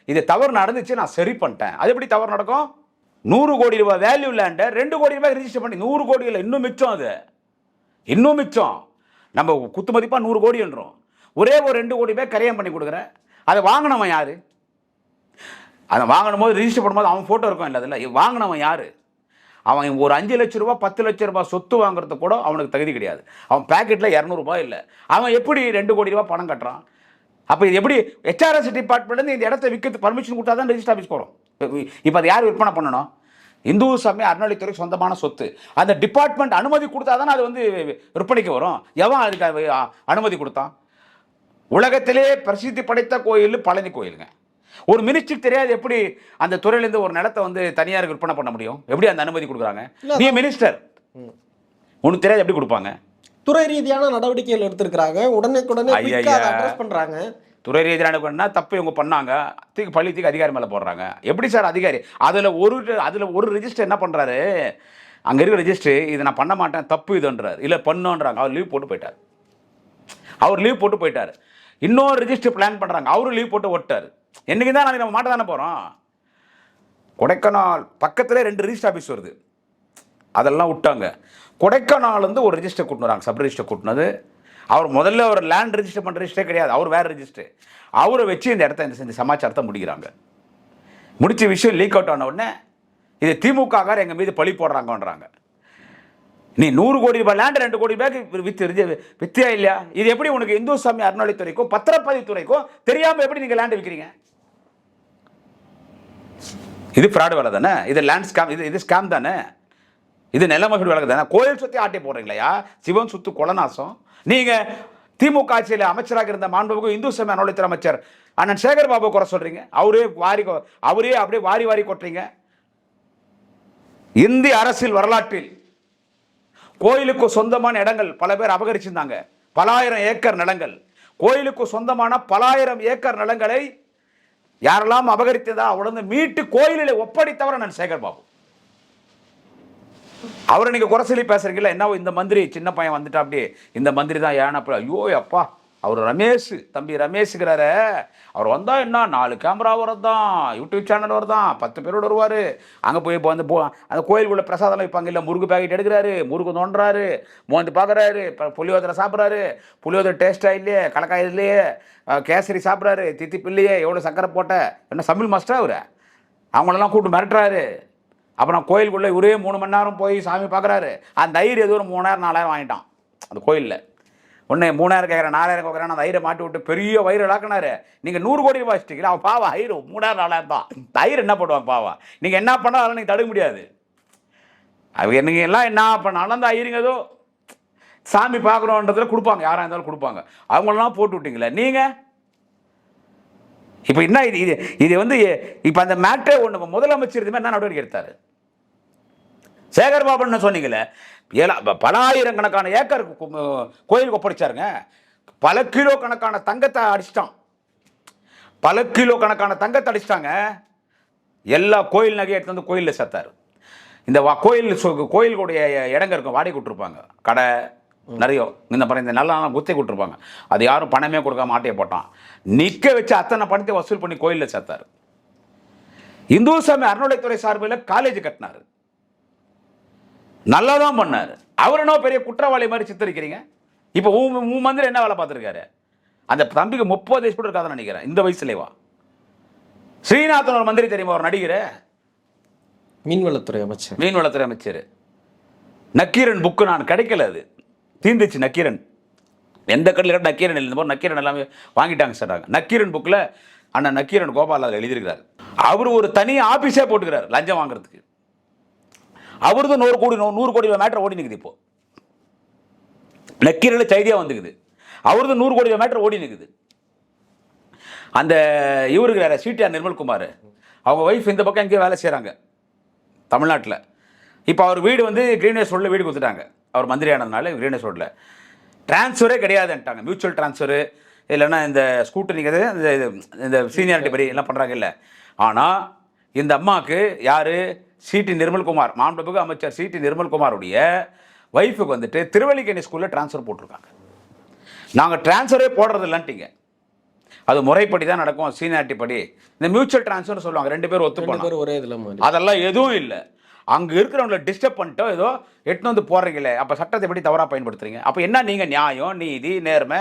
[SPEAKER 1] இது தவறு நடந்துச்சு, நான் சரி பண்ணிட்டேன். அது எப்படி தவறு நடக்கும்? 100 கோடி ரூபாய் வேல்யூ லேண்டை 2 கோடி ரூபாய் ரிஜிஸ்டர் பண்ணி 100 கோடி இல்லை இன்னும் மிச்சம். அது இன்னும் மிச்சம். நம்ம குத்து மதிப்பாக 100 கோடி என்றோம். ஒரே ஒரு 2 கோடி ரூபாய் கரையம் பண்ணி கொடுக்குறேன். அதை வாங்கினவன் யார்? அதை வாங்கணும் போது ரிஜிஸ்டர் பண்ணும்போது அவன் ஃபோட்டோ இருக்கும் இல்லை, அதில் வாங்கினவன் யார்? அவன் ஒரு 5 லட்ச ரூபா 10 லட்ச ரூபாய் சொத்து வாங்குறது கூட அவனுக்கு தகுதி கிடையாது. அவன் பேக்கெட்டில் 200 ரூபாய் இல்லை. அவன் எப்படி 2 கோடி ரூபாய் பணம் கட்டுறான்? அப்போ இது எப்படி HRS டிபார்ட்மெண்ட்லேருந்து இந்த இடத்த விற்கிறது பர்மிஷன் கொடுத்தா தான் ரெஜிஸ்டர் ஆஃபீஸ் போகிறோம். இப்போ அது யார் விற்பனை பண்ணணும்? இந்து சமய அறநிலைத்துறை சொந்தமான சொத்து. அந்த டிபார்ட்மெண்ட் அனுமதி கொடுத்தா தானே அது வந்து விற்பனைக்கு வரும். எவன் அதுக்கு அனுமதி கொடுத்தான்? உலகத்திலே பிரசித்தி படைத்த கோயில் பழனி கோயிலுங்க. ஒரு மினிஸ்டருக்கு தெரியாது எப்படி அந்த துறையிலேருந்து ஒரு நிலத்தை வந்து தனியாருக்கு விற்பனை பண்ண முடியும்? எப்படி அந்த அனுமதி கொடுக்குறாங்க? நீ மினிஸ்டர், உனக்கு தெரியாது எப்படி கொடுப்பாங்க?
[SPEAKER 2] துறை ரீதியான நடவடிக்கைகள் எடுத்திருக்கிறாங்க, உடனே அட்ரஸ் பண்றாங்க.
[SPEAKER 1] துறை ரீதியான தப்பு இவங்க பண்ணாங்க, தூக்கி அதிகாரி மேலே போடுறாங்க. எப்படி சார் அதிகாரி? அதில் ஒரு ரெஜிஸ்டர் என்ன பண்ணுறாரு, அங்கே இருக்கிற ரெஜிஸ்டர் இதை நான் பண்ண மாட்டேன் தப்பு இதுன்றார், இல்லை பண்ணுன்றாங்க. அவர் லீவ் போட்டு போயிட்டார். இன்னொரு ரெஜிஸ்டர் பிளான் பண்ணுறாங்க, அவரும் லீவ் போட்டு ஓட்டார். என்னைக்கு தான் நாளைக்கு நம்ம மாட்ட தானே போகிறோம். கொடைக்கானல் பக்கத்தில் 2 ரிஜிஸ்டர் ஆஃபீஸ் வருது, அதெல்லாம் விட்டாங்க. கொடைக்கானல் வந்து ஒரு ரெஜிஸ்டர் கூட்டினாங்க, சப் ரெஜிஸ்டர் கூட்டினது. அவர் முதல்ல ஒரு லேண்ட் ரெஜிஸ்டர் பண்ணுற ரெஜிஸ்டரே கிடையாது, அவர் வேறு ரெஜிஸ்டர். அவரை வச்சு இந்த இடத்த இந்த சமாச்சாரத்தை முடிக்கிறாங்க. முடிச்ச விஷயம் லீக் அவுட் ஆன உடனே இது திமுககார் எங்கள் மீது பழி போடுறாங்கன்றாங்க. நீ 100 கோடி ரூபாய் லேண்ட் 2 கோடி ரூபாய்க்கு வித்தியா இல்லையா? இது எப்படி உனக்கு இந்து சமய அறநிலைத்துறைக்கும் பத்திரப்பதிவுத்துறைக்கும் தெரியாமல் எப்படி நீங்கள் லேண்ட் விற்கிறீங்க? இது ஃப்ராடு வேலை தானே, இது லேண்ட் ஸ்கேம், இது ஸ்கேம் தானே, இது நிலமகள் வேலை தானே. கோயில் சுற்றி ஆட்டை போடுறீங்களா? சிவன் சுத்து கொலநாசம். நீங்கள் திமுக ஆட்சியில் அமைச்சராக இருந்த மாண்புமிகு இந்து சமய அறநிலையத்துறை அமைச்சர் அண்ணன் சேகர் பாபு குறை சொல்றீங்க. அவரே அப்படியே வாரி கொட்டுறீங்க. இந்திய அரசியல் வரலாற்றில் கோயிலுக்கு சொந்தமான இடங்கள் பல பேர் அபகரிச்சிருந்தாங்க. பல ஆயிரம் ஏக்கர் நிலங்கள், கோயிலுக்கு சொந்தமான பல ஆயிரம் ஏக்கர் நிலங்களை யாரெல்லாம் அபகரித்ததா உடனே மீட்டு கோயிலில் ஒப்படைத்தவர் நான் சேகர் பாபு. அவரை நீங்க குறை சொல்லி பேசுறீங்களா? என்ன இந்த மந்திரி சின்ன பையன் வந்துட்டா, அப்படியே இந்த மந்திரி தான் ஏன்னா ஐயோ அப்பா அவர் ரமேஷ், தம்பி ரமேஷுங்கிறாரு. அவர் வந்தால் என்ன 4 கேமரா வரதான், யூடியூப் சேனல் வரதான், 10 பேரோடு வருவார். அங்கே போய் இப்போ வந்து அந்த கோயிலுக்குள்ள பிரசாதம்லாம் வைப்பாங்க இல்லை, முருகு பேக்கெட் எடுக்கிறாரு, முருகு தோன்றாரு, மோந்து பார்க்குறாரு, புளியோதரை சாப்பிட்றாரு, புளியோதரை டேஸ்ட்டாக இல்லையே, கலக்காய் இல்லையே, கேசரி சாப்பிட்றாரு, தித்திப்பு இல்லையே, எவ்வளோ சக்கரை போட்ட, என்ன சமையல் மாஸ்டர் அவர். அவங்களெல்லாம் கூப்பிட்டு மிரட்டுறாரு. அப்புறம் கோயிலுக்குள்ளே ஒரே 3 மணி நேரம் போய் சாமி பார்க்குறாரு. அந்த ஐயர் ஏதோ ஒரு 3000 4000 வாங்கிட்டான் அந்த கோயிலில். ஒன்று 3000 கேட்குறேன், 4000 கேட்குறேன், அந்த ஐயரை மாட்டி விட்டு பெரிய வயிறு இழக்கினாரு. நீங்கள் 100 கோடி ரூபாய் வச்சுட்டீங்களா, அவன் பாவா ஐயர் 3000 4000 தான். இந்த ஐயர் என்ன பண்ணுவான் பாவா, நீங்கள் என்ன பண்ணாலும் நீங்கள் தடுக்க முடியாது. அவங்க நீங்கள் எல்லாம் என்ன பண்ணாலும் அந்த ஐயருங்க ஏதோ சாமி பார்க்குறோன்றதுல கொடுப்பாங்க, யாராக இருந்தாலும் கொடுப்பாங்க. அவங்களெல்லாம் போட்டு விட்டீங்களே நீங்கள். இப்போ என்ன இது இது வந்து இப்போ அந்த மேட்ரே ஒன்று முதலமைச்சர் இது மாதிரி என்ன நடவடிக்கை எடுத்தார்? சேகர்பாபுன்னு சொன்னீங்களே, பல ஆயிரக்கணக்கான ஏக்கர் கோயிலுக்கு ஒப்படைச்சாருங்க. பல கிலோ கணக்கான தங்கத்தை அடிச்சிட்டான், பல கிலோ கணக்கான தங்கத்தை அடிச்சிட்டாங்க. எல்லா கோயில் நகையை எடுத்து வந்து கோயிலில் சேர்த்தார். இந்த கோயிலுடைய இடங்க இருக்கும், வாடகை விட்டுருப்பாங்க, கடை நிறைய இந்த நல்லா குத்தை கொடுத்துருப்பாங்க. அது யாரும் பணமே கொடுக்காம மாட்டிய போட்டான். நிற்க வச்சு அத்தனை பணத்தை வசூல் பண்ணி கோயிலில் சேர்த்தார். இந்து சமய அறநிலைத்துறை சார்பில் காலேஜ் கட்டினார், நல்லா தான் பண்ணார். அவர் என்ன பெரிய குற்றவாளி மாதிரி சித்தரிக்கிறீங்க? இப்போ மந்திரி என்ன வேலை பார்த்துருக்காரு? அந்த தம்பிக்கு 30 வயசு கூட இருக்காதுன்னு நினைக்கிறேன், இந்த வயசுலேவா. ஸ்ரீநாதன் ஒரு மந்திரி தெரியுமா, ஒரு நடிகர்,
[SPEAKER 2] மீன்வளத்துறை
[SPEAKER 1] அமைச்சர். நக்கீரன் புக்கு நான் கிடைக்கல, அது தீந்துச்சு. நக்கீரன் எந்த கடையில் நக்கீரன் எழுந்த போது நக்கீரன் எல்லாமே வாங்கிட்டாங்க சார். நக்கீரன் புக்கில் அண்ணன் நக்கீரன் கோபால் அதில் எழுதியிருக்கிறார். அவர் ஒரு தனி ஆஃபீஸே போட்டுக்கிறார் லஞ்சம் வாங்குறதுக்கு. அவரது 100 கோடி மேட்டர் ஓடி நிற்குது. இப்போ நக்கீரனில் செய்தியாக வந்துக்குது, அவரது 100 கோடி மேட்டர் ஓடி நிற்குது. அந்த இவருக்கு சிடிஆர் நிர்மல்குமார், அவங்க ஒய்ஃப் இந்த பக்கம் எங்கேயோ வேலை செய்கிறாங்க தமிழ்நாட்டில். இப்போ அவர் வீடு வந்து கிரீனேஸ் ரோடில் வீடு கொடுத்துட்டாங்க. அவர் மந்திரி ஆனதுனால கிரீனேஸ் ரோடில் டிரான்ஸ்ஃபரே கிடையாதுன்ட்டாங்க. மியூச்சுவல் டிரான்ஸ்ஃபரு இல்லைன்னா இந்த ஸ்கூட்டரிங்கிறது இந்த சீனியாரிட்டி படி எல்லாம் பண்ணுறாங்க இல்லை. ஆனால் இந்த அம்மாவுக்கு யார், சிடி நிர்மல்குமார், மாண்புமிகு அமைச்சர் சிடி நிர்மல்குமாருடைய ஒய்ஃபுக்கு வந்துட்டு திருவல்லிக்கேணி ஸ்கூலில் ட்ரான்ஸ்ஃபர் போட்டிருக்காங்க. நாங்கள் ட்ரான்ஸ்ஃபரே போடுறது இல்லைன்ட்டிங்க. அது முறைப்படி தான் நடக்கும், சீனியாரிட்டி படி. இந்த மியூச்சுவல் ட்ரான்ஸ்ஃபர் சொல்லுவாங்க, 2 பேர் ஒத்துப்போம்,
[SPEAKER 2] ஒரே இதில்
[SPEAKER 1] அதெல்லாம் எதுவும் இல்லை. அங்கே இருக்கிறவங்களை டிஸ்டர்ப் பண்ணிட்டோ ஏதோ எட்டு வந்து போடுறீங்களே, அப்போ சட்டத்தை எப்படி தவறாக பயன்படுத்துறீங்க? அப்போ என்ன நீங்கள் நியாயம், நீதி, நேர்மை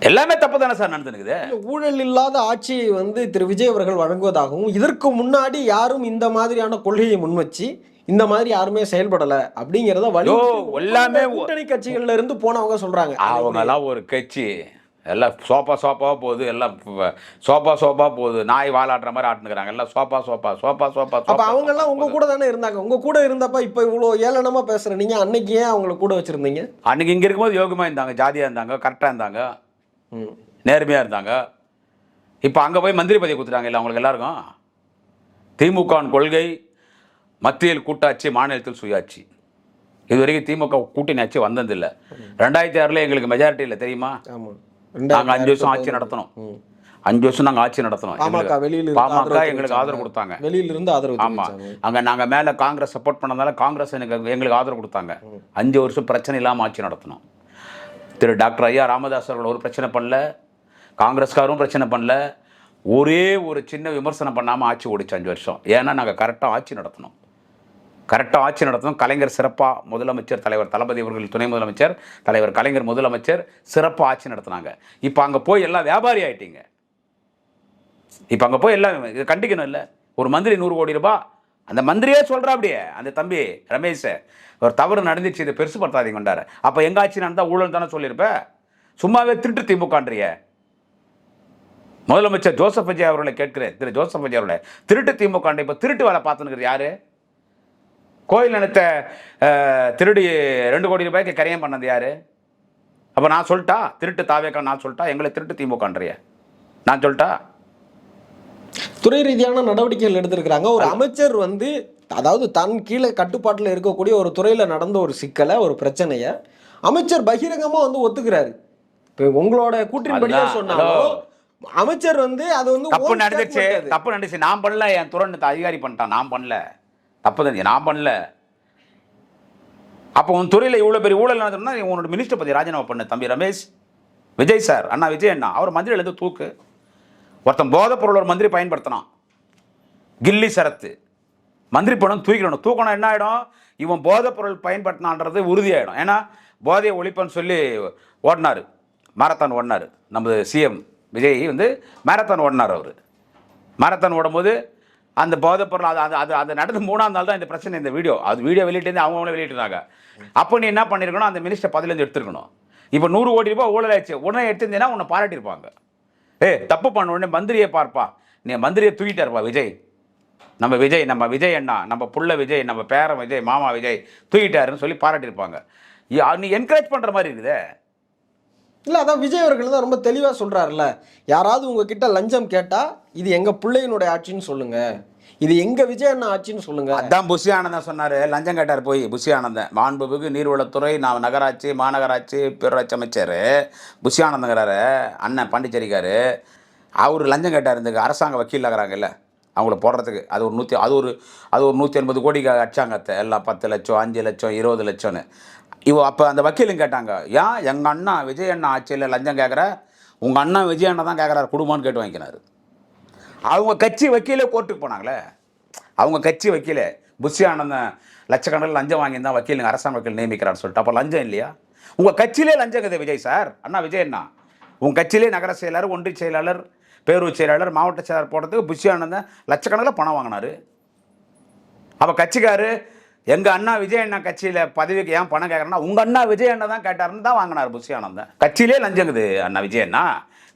[SPEAKER 1] எல்லாமே தப்பு தானே சார் நடந்துருக்குது?
[SPEAKER 2] ஊழல் இல்லாத ஆட்சி வந்து திரு விஜய் அவர்கள் வழங்குவதாகவும், இதற்கு முன்னாடி யாரும் இந்த மாதிரியான கொள்கையை முன்வச்சு இந்த மாதிரி யாருமே செயல்படலை அப்படிங்கிறத எல்லாமே கூட்டணி கட்சிகள்ல இருந்து போனவங்க சொல்றாங்க.
[SPEAKER 1] அவங்கெல்லாம் ஒரு கட்சி எல்லாம் சோப்பா போகுது, எல்லாம் சோப்பா போகுது, நாய் வாலாடுற மாதிரி ஆட்டுனுக்குறாங்க, எல்லாம் சோப்பா.
[SPEAKER 2] அப்போ அவங்கெல்லாம் உங்க கூட தானே இருந்தாங்க. உங்க கூட இருந்தப்ப இப்போ இவ்வளோ ஏளனமா பேசுற நீங்க அன்னைக்கு ஏன் அவங்கள கூட வச்சிருந்தீங்க?
[SPEAKER 1] அன்னைக்கு இங்கே இருக்கும்போது யோகமாக இருந்தாங்க, ஜாதியாக இருந்தாங்க, கரெக்டாக இருந்தாங்க, நேர்மையாக இருந்தாங்க. இப்போ அங்கே போய் மந்திரி பதவி கொடுத்துட்டாங்க இல்லை அவங்களுக்கு எல்லாருக்கும். திமுகவின் கொள்கை மத்தியில் கூட்டாட்சி, மாநிலத்தில் சுயாட்சி. இது வரைக்கும் திமுக கூட்டணி ஆட்சி வந்ததில்லை. 2006 எங்களுக்கு மெஜாரிட்டி இல்லை தெரியுமா? நாங்கள் 5 வருஷம் ஆட்சி நடத்தணும், 5 வருஷம் நாங்கள் ஆட்சி நடத்தணும். பாமக எங்களுக்கு ஆதரவு கொடுத்தாங்க,
[SPEAKER 2] வெளியிலிருந்து ஆதரவு.
[SPEAKER 1] ஆமாம், அங்கே நாங்கள் மேலே காங்கிரஸ் சப்போர்ட் பண்ணதால காங்கிரஸ் எங்களுக்கு ஆதரவு கொடுத்தாங்க. 5 வருஷம் பிரச்சனை இல்லாமல் ஆட்சி நடத்தணும். திரு டாக்டர் ஐயா ராமதாஸ் அவர்கள் ஒரு பிரச்சனை பண்ணல, காங்கிரஸ்காரும் பிரச்சனை பண்ணல, ஒரே ஒரு சின்ன விமர்சனம் பண்ணாமல் ஆட்சி ஓடிச்சு 5 வருஷம். ஏன்னா நாங்கள் கரெக்டாக ஆட்சி நடத்தணும். கலைஞர் சிறப்பாக முதலமைச்சர், தலைவர் தளபதி அவர்கள் துணை முதலமைச்சர், தலைவர் கலைஞர் முதலமைச்சர் சிறப்பாக ஆட்சி நடத்தினாங்க. இப்போ அங்கே போய் எல்லாம் வியாபாரி ஆகிட்டீங்க. இப்போ அங்கே போய் எல்லாம் இது கண்டிக்கணும் இல்லை. ஒரு மந்திரி 100 கோடி ரூபாய், அந்த மந்திரியே சொல்கிறா அப்படியே, அந்த தம்பி ரமேஷ் ஒரு தவறு நடந்துச்சு, இதை பெருசுப்படுத்தாதீங்க கொண்டாரு. அப்போ எங்கள் ஆட்சி நடந்தால் ஊழல் தானே சொல்லியிருப்பேன். சும்மாவே திருட்டு திமுகன்றிய முதலமைச்சர் ஜோசப் விஜய் அவர்களை கேட்கிறேன். திரு ஜோசப் விஜய் அவர்களை திருட்டு திமுக இப்போ திருட்டு வேலை பார்த்துன்னு யாரு? கோயில் நிலத்தை திருடி 2 கோடி ரூபாய்க்கு கரையம் பண்ணது யாரு? அப்போ நான் சொல்லிட்டா திருட்டு தாவேக்கா, நான் சொல்லிட்டா எங்களை திருட்டு திமுகன்றிய நான் சொல்லிட்டா?
[SPEAKER 2] துறை ரீதியான நடவடிக்கைகள் எடுத்திருக்கிறாங்க. ஒரு அமைச்சர் வந்து அதாவது தன் கீழே கட்டுப்பாட்டில் இருக்கக்கூடிய ஒரு துறையில் நடந்த ஒரு சிக்கலை, ஒரு பிரச்சனையை அமைச்சர் பகிரங்கமாக வந்து ஒத்துக்கிறாரு. இப்போ உங்களோட கூற்றின்படியே சொன்னாலும் அமைச்சர் வந்து அது வந்து
[SPEAKER 1] தப்பு நடந்துச்சு, நான் பண்ணல, என் துறை அதிகாரி பண்ணிட்டான், நான் பண்ணல, தப்பு தான், நான் பண்ணல. அப்போ உன் துறையில் இவ்வளோ பெரிய ஊழல் நடந்ததுன்னா உன்னோட மினிஸ்டர் பற்றி ராஜினாமா பண்ண தம்பி ரமேஷ். விஜய் சார், அண்ணா விஜய் அண்ணா அவர் மந்திரியிலேருந்து தூக்கு. ஒருத்தன் போதைப் பொருள் ஒரு மந்திரி பயன்படுத்தினான், கில்லி சரத்து, மந்திரி பணம் தூக்கிடணும். தூக்கணும் என்ன ஆகிடும், இவன் போதைப் பொருள் பயன்படுத்தினான்றது உறுதியாகிடும். ஏன்னா போதையை ஒழிப்பன்னு சொல்லி ஓடினார், மாரத்தான் ஓடினார். நம்ம சிஎம் விஜய் வந்து மாரத்தான் ஓடினார். அவர் மாரத்தான் ஓடும்போது அந்த போதைப் பொருள் அது அது அது நடந்து 3ஆம் நாள் தான் இந்த பிரச்சனை. இந்த வீடியோ வெளியிட்டு அவங்களே வெளியிட்டுருந்தாங்க. அப்போ நீ என்ன பண்ணியிருக்கணும், அந்த மினிஸ்டர் பதவியிலேருந்து எடுத்துருக்கணும். இப்போ 100 கோடி ரூபாய் ஊழல் ஆயிடுச்சு, உடனே எடுத்திருந்தேன்னா உன்னை பாராட்டியிருப்பாங்க. தப்பு பண்ண உடனே மந்திரியை பார்ப்பா, நீ மந்திரியை தூக்கிட்டாருப்பா விஜய், நம்ம விஜய் அண்ணா, நம்ம புள்ள விஜய், நம்ம பேரன் விஜய், மாமா விஜய் தூக்கிட்டாருன்னு சொல்லி பாராட்டியிருப்பாங்க. நீ என்கரேஜ் பண்ணுற மாதிரி இருக்குதே.
[SPEAKER 2] இல்லை, அதான் விஜய் அவர்கள் தான் ரொம்ப தெளிவாக சொல்கிறாருல்ல, யாராவது உங்ககிட்ட லஞ்சம் கேட்டால் இது எங்கள் பிள்ளையினுடைய ஆட்சின்னு சொல்லுங்கள், இது எங்கள் விஜய் அண்ணா ஆட்சின்னு சொல்லுங்கள்.
[SPEAKER 1] அதான் புஷி ஆனந்தன் சொன்னார். லஞ்சம் கேட்டார் போய் புஷி ஆனந்தன், மாண்புமிகு நீர்வளத்துறை, நான் நகராட்சி மாநகராட்சி பேரூராட்சி அமைச்சர் புஷி ஆனந்தங்கிறாரு, அண்ணன் பாண்டிச்சேரிக்காரு. அவர் லஞ்சம் கேட்டார் இந்த அரசாங்க வக்கீல் ஆகிறாங்கல்ல அவங்கள போடுறதுக்கு. அது ஒரு 180 கோடிக்கு அடிச்சாங்க எல்லாம், 10 லட்சம் 5 லட்சம் 20 லட்சம்னு. அப்போ அந்த வக்கீலும் கேட்டாங்க, ஏன் எங்கள் அண்ணா விஜய் அண்ணா ஆட்சியில் லஞ்சம் கேட்குற, உங்கள் அண்ணா விஜய் அண்ணா தான் கேட்குறாரு குடும்பம்னு கேட்டு வாங்கினார். அவங்க கட்சி வக்கீலே கோர்ட்டுக்கு போனாங்களே, அவங்க கட்சி வக்கீலே புஷி ஆனந்தன் லட்சக்கணக்கில் லஞ்சம் வாங்கியிருந்தான் வக்கீலுங்க அரசாங்க வக்கீல் நியமிக்கிறான்னு சொல்லிட்டு. அப்போ லஞ்சம் இல்லையா? உங்கள் கட்சியிலே லஞ்சம் இருக்குது விஜய் சார், அண்ணா விஜய் அண்ணா. உங்கள் கட்சியிலே நகர செயலாளர், ஒன்றிய செயலாளர், பேரூர் செயலாளர், மாவட்ட செயலாளர் போடுறதுக்கு புஷி ஆனந்தன் லட்சக்கணக்கில் பணம் வாங்கினார். அப்போ கட்சிக்காரு எங்கள் அண்ணா விஜய் அண்ணா கட்சியில் பதவிக்கு ஏன் பணம் கேட்குறேன்னா உங்கள் அண்ணா விஜய் அண்ணா தான் கேட்டாருன்னு தான் வாங்கினார் புஷி ஆனந்தன். கட்சியிலே லஞ்சங்குது அண்ணா விஜய் அண்ணா,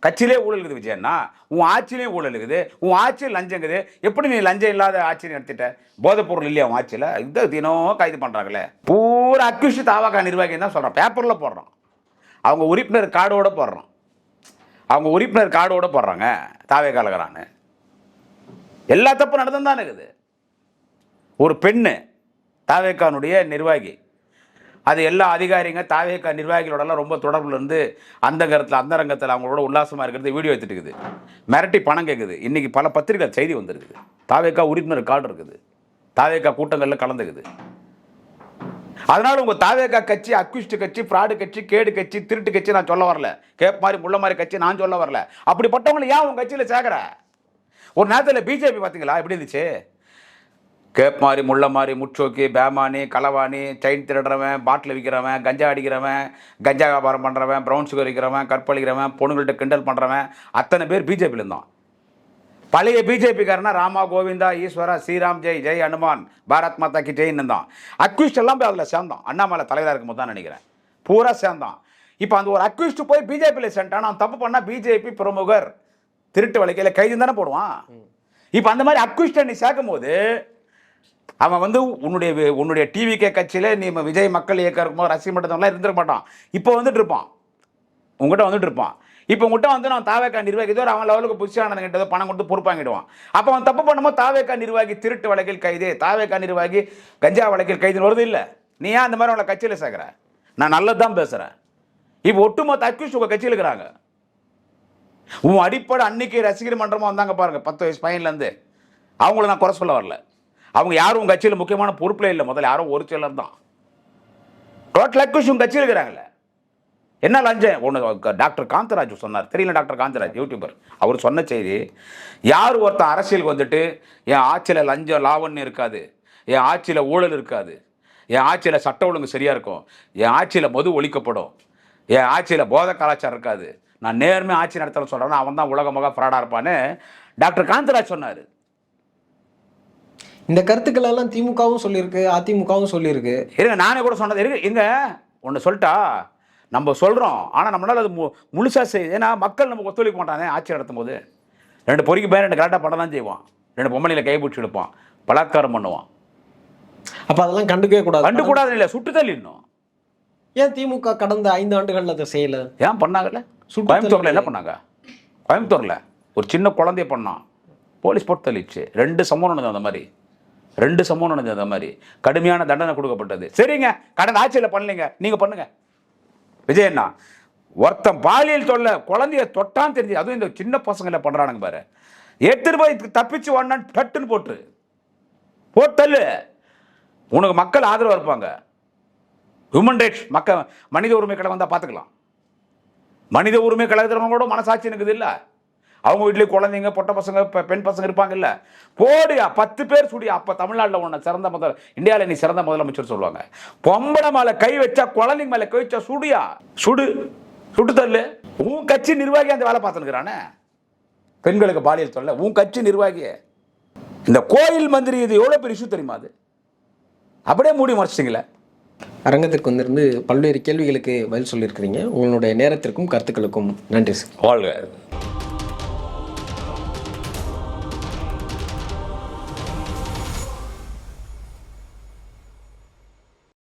[SPEAKER 1] கட்சியிலே ஊழல் இருக்குது விஜய் அண்ணா, உன் ஆட்சியிலையும் ஊழல் இருக்குது, உன் ஆட்சியில் லஞ்சங்குது. எப்படி நீ லஞ்சம் இல்லாத ஆட்சி நடத்திட்ட? போதைப் பொருள் இல்லையா உன் ஆட்சியில்? இது தினம் கைது பண்ணுறாங்களே, பூரா அக்யூஸ்ட் தாவாக்கா நிர்வாகி தான் சொல்கிறான், பேப்பரில் போடுறான், அவங்க உறுப்பினர் கார்டோடு போடுறான், போடுறாங்க தாவே கலகிறான்னு. எல்லா தப்பும் நடந்து தான் இருக்குது. ஒரு பெண்ணு தாவேக்கானுடைய நிர்வாகி, அது எல்லா அதிகாரிங்க தாவேக்கா நிர்வாகிகளோடலாம் ரொம்ப தொடர்பில் இருந்து அந்த ரங்கத்தில் அவங்களோட உல்லாசமாக இருக்கிறது வீடியோ எடுத்துட்டுக்குது, மிரட்டி பணம் கேட்குது. இன்றைக்கி பல பத்திரிகை செய்தி வந்திருக்குது, தாவேக்கா உறுப்பினர் கார்டு இருக்குது, தாவேக்கா கூட்டங்களில் கலந்துக்குது. அதனால் உங்கள் தாவேக்கா கட்சி அக்யூஸ்ட் கட்சி, ஃப்ராடு கட்சி, கேடு கட்சி, திருட்டு கட்சி நான் சொல்ல வரல, கேப் மாதிரி முள்ள மாதிரி கட்சி நான் சொல்ல வரல. அப்படிப்பட்டவங்களை ஏன் உங்கள் கட்சியில் சேர்க்குற? ஒரு நேரத்தில் பிஜேபி பார்த்தீங்களா எப்படி இருந்துச்சு? கேப் மாதிரி முள்ள மாதிரி முச்சோக்கி பேமானி களவாணி, செயின் திருடுறவன், பாட்டில் விற்கிறவன், கஞ்சா அடிக்கிறவன், கஞ்சா வியாபாரம் பண்ணுறவன், ப்ரௌன் சுகர் விற்கிறவன், கற்பழிக்கிறவன், பொண்ணுங்கள்ட்ட கிண்டல் பண்ணுறவன், அத்தனை பேர் பிஜேபியில் இருந்தான். பழைய பிஜேபிக்காரனா ராமா கோவிந்தா ஈஸ்வரா ஸ்ரீராம் ஜெய் ஜெய் ஹனுமான் பாரத் மாதா கி ஜெயின்னு தான். அக்யூஸ்ட் எல்லாம் போய் அதில் சேர்ந்தான், அண்ணாமலை தலைவராக இருக்கும்போது தான் நினைக்கிறேன், பூரா சேர்ந்தான். இப்போ அந்த ஒரு அக்யூஸ்ட் போய் பிஜேபியில் சேர்ந்தான், நான் தப்பு பண்ணால் பிஜேபி பிரமுகர் திருட்டு வழக்கையில் கைது தானே போடுவான். இப்போ அந்த மாதிரி அக்யூஸ்டை நீ சேர்க்கும் போது அவன் வந்து உன்னுடைய டிவிகே கட்சியில் நீ விஜய் மக்கள் இயக்கம் இருக்கும்போது ரசிக மட்டத்தெல்லாம் இருந்துருக்க மாட்டான், இப்போ வந்துட்டு இருப்பான், உங்கள்கிட்ட வந்துட்டு இருப்பான். இப்போ உங்கள்கிட்ட வந்து நான் தாவேக்கா நிர்வாகிதோ அவன் லெவலுக்கு புஷியானது கிட்டதோ பணம் கொடுத்து பொறுப்பாங்கிடுவான். அப்போ அவன் தப்பு பண்ணும்போது தாவேக்கா நிர்வாகி திருட்டு வழக்கில் கைது, தாவேக்கா நிர்வாகி கஞ்சா வழக்கில் கைதுன்னு வருது இல்லை. நீ ஏன் அந்த மாதிரி அவளை கட்சியில் சேர்க்குற? நான் நல்லது தான் பேசுகிறேன். இப்போ ஒட்டுமொத்த அக்யூஸ்ட் உங்கள் கட்சியில் இருக்கிறாங்க. உன் அடிப்படை அன்னைக்கு ரசிகர் மன்றமாக வந்தாங்க பாருங்கள், 10 வயசு பையன்லேருந்து, அவங்கள நான் குறை சொல்ல வரல. அவங்க யாரும் உங்கள் கட்சியில் முக்கியமான பொறுப்பில் இல்லை, முதல்ல யாரும் ஒரு சிலர் தான். டோட்டல் அக்யூஸ்ட் உங்கள் கட்சியில் இருக்கிறாங்களே. என்ன லஞ்சம்? ஒன்று டாக்டர் காந்தராஜ் சொன்னார், தெரியல, டாக்டர் காந்தராஜ் யூடியூபர், அவர் சொன்ன செய்தி, யார் ஒருத்தன் அரசியலுக்கு வந்துட்டு என் ஆட்சியில் லஞ்சம் லாவண்யம் இருக்காது, என் ஆட்சியில் ஊழல் இருக்காது, என் ஆட்சியில் சட்ட ஒழுங்கு சரியாக இருக்கும், என் ஆட்சியில் மது ஒழிக்கப்படும், என் ஆட்சியில் போதை கலாச்சாரம் இருக்காது, நான் நேர்மையாக ஆட்சி நடத்தல சொல்கிறேன்னா அவன் தான் உலகமாக ஃப்ராடாக இருப்பான்னு டாக்டர் காந்தராஜ் சொன்னார்.
[SPEAKER 2] இந்த கருத்துக்கள் எல்லாம் திமுகவும் சொல்லியிருக்கு, அதிமுகவும் சொல்லியிருக்கு.
[SPEAKER 1] இருங்க, நானே கூட சொன்னது இருக்கு. இங்க ஒன்று சொல்லிட்டா, நம்ம சொல்கிறோம், ஆனால் நம்மளால் அது முழுசாக செய்யுது. ஏன்னா மக்கள் நமக்கு ஒத்துழைக்க மாட்டானே. ஆட்சி நடத்தும் போது 2 பொறிக்கு பேர் 2 கரெக்டாக பண்ண தான் செய்வான், 2 பொம்மனையில் கைப்பிடிச்சு எடுப்பான், பலாத்காரம் பண்ணுவான்.
[SPEAKER 2] அப்போ அதெல்லாம் கண்டுக்கவே கூடாது.
[SPEAKER 1] கண்டுக்கூடாது இல்லை, சுட்டு தள்ளி இன்னும்.
[SPEAKER 2] ஏன் திமுக கடந்த 5 ஆண்டுகள் அதை செய்யலை?
[SPEAKER 1] ஏன் பண்ணாங்கல்ல? கோயம்புத்தூரில் என்ன பண்ணாங்க? கோயம்புத்தூரில் ஒரு சின்ன குழந்தைய பண்ணான், போலீஸ் போட்டு தள்ளிடுச்சு. 2 சம்பவம் நடந்தது அந்த மாதிரி, 2 சம்பவம் நடந்தது அந்த மாதிரி, கடுமையான தண்டனை கொடுக்கப்பட்டது. சரிங்க, கடந்த ஆட்சியில் பண்ணலைங்க, நீங்கள் பண்ணுங்க. விஜய் அண்ணா ஒருத்தன் பாலியல் தொல்ல குழந்தைய தொட்டான்னு தெரிஞ்சு, அதுவும் இந்த சின்ன பசங்களை பண்ணுறானுங்க பாரு, எடுத்துட்டு போய் தப்பிச்சு வாடான்னு டட்டுன்னு போட்டல்லு, உனக்கு மக்கள் ஆதரவு இருப்பாங்க. ஹியூமன் ரைட்ஸ் மனித உரிமை கழகம் வந்தால் பார்த்துக்கலாம். மனித உரிமை கழகத்தினோட மனசாட்சி இருக்குது இல்லை? அவங்க வீட்லேயும் குழந்தைங்க பொட்டை பசங்க பெண் பசங்க இருப்பாங்கல்ல, போடியா 10 பேர் சுடியா. அப்போ தமிழ்நாட்டில் உன்னை சிறந்த இந்தியாவில் நீ சிறந்த முதலமைச்சர் சொல்லுவாங்க. பொம்பளை மேலே கை வச்சா, குழந்தைங்க மேலே கை வச்சா சுடியா, சுட்டு தள்ளு. உன் கட்சி நிர்வாகி அந்த வேலை பார்த்துருக்கிறானே, பெண்களுக்கு பாலியல் தொல்லை. உன் கட்சி நிர்வாகி இந்த கோயில் மந்திரி, இது எவ்வளோ பெரிய இஷ்யூ தெரியுமா? அது அப்படியே மூடி மறைச்சிட்டிங்களே.
[SPEAKER 2] அரங்கத்திற்கு வந்திருந்து பல்வேறு கேள்விகளுக்கு பதில் சொல்லியிருக்கிறீங்க. உங்களுடைய நேரத்திற்கும் கருத்துக்களுக்கும் நன்றி சார்.
[SPEAKER 1] வாழ்க.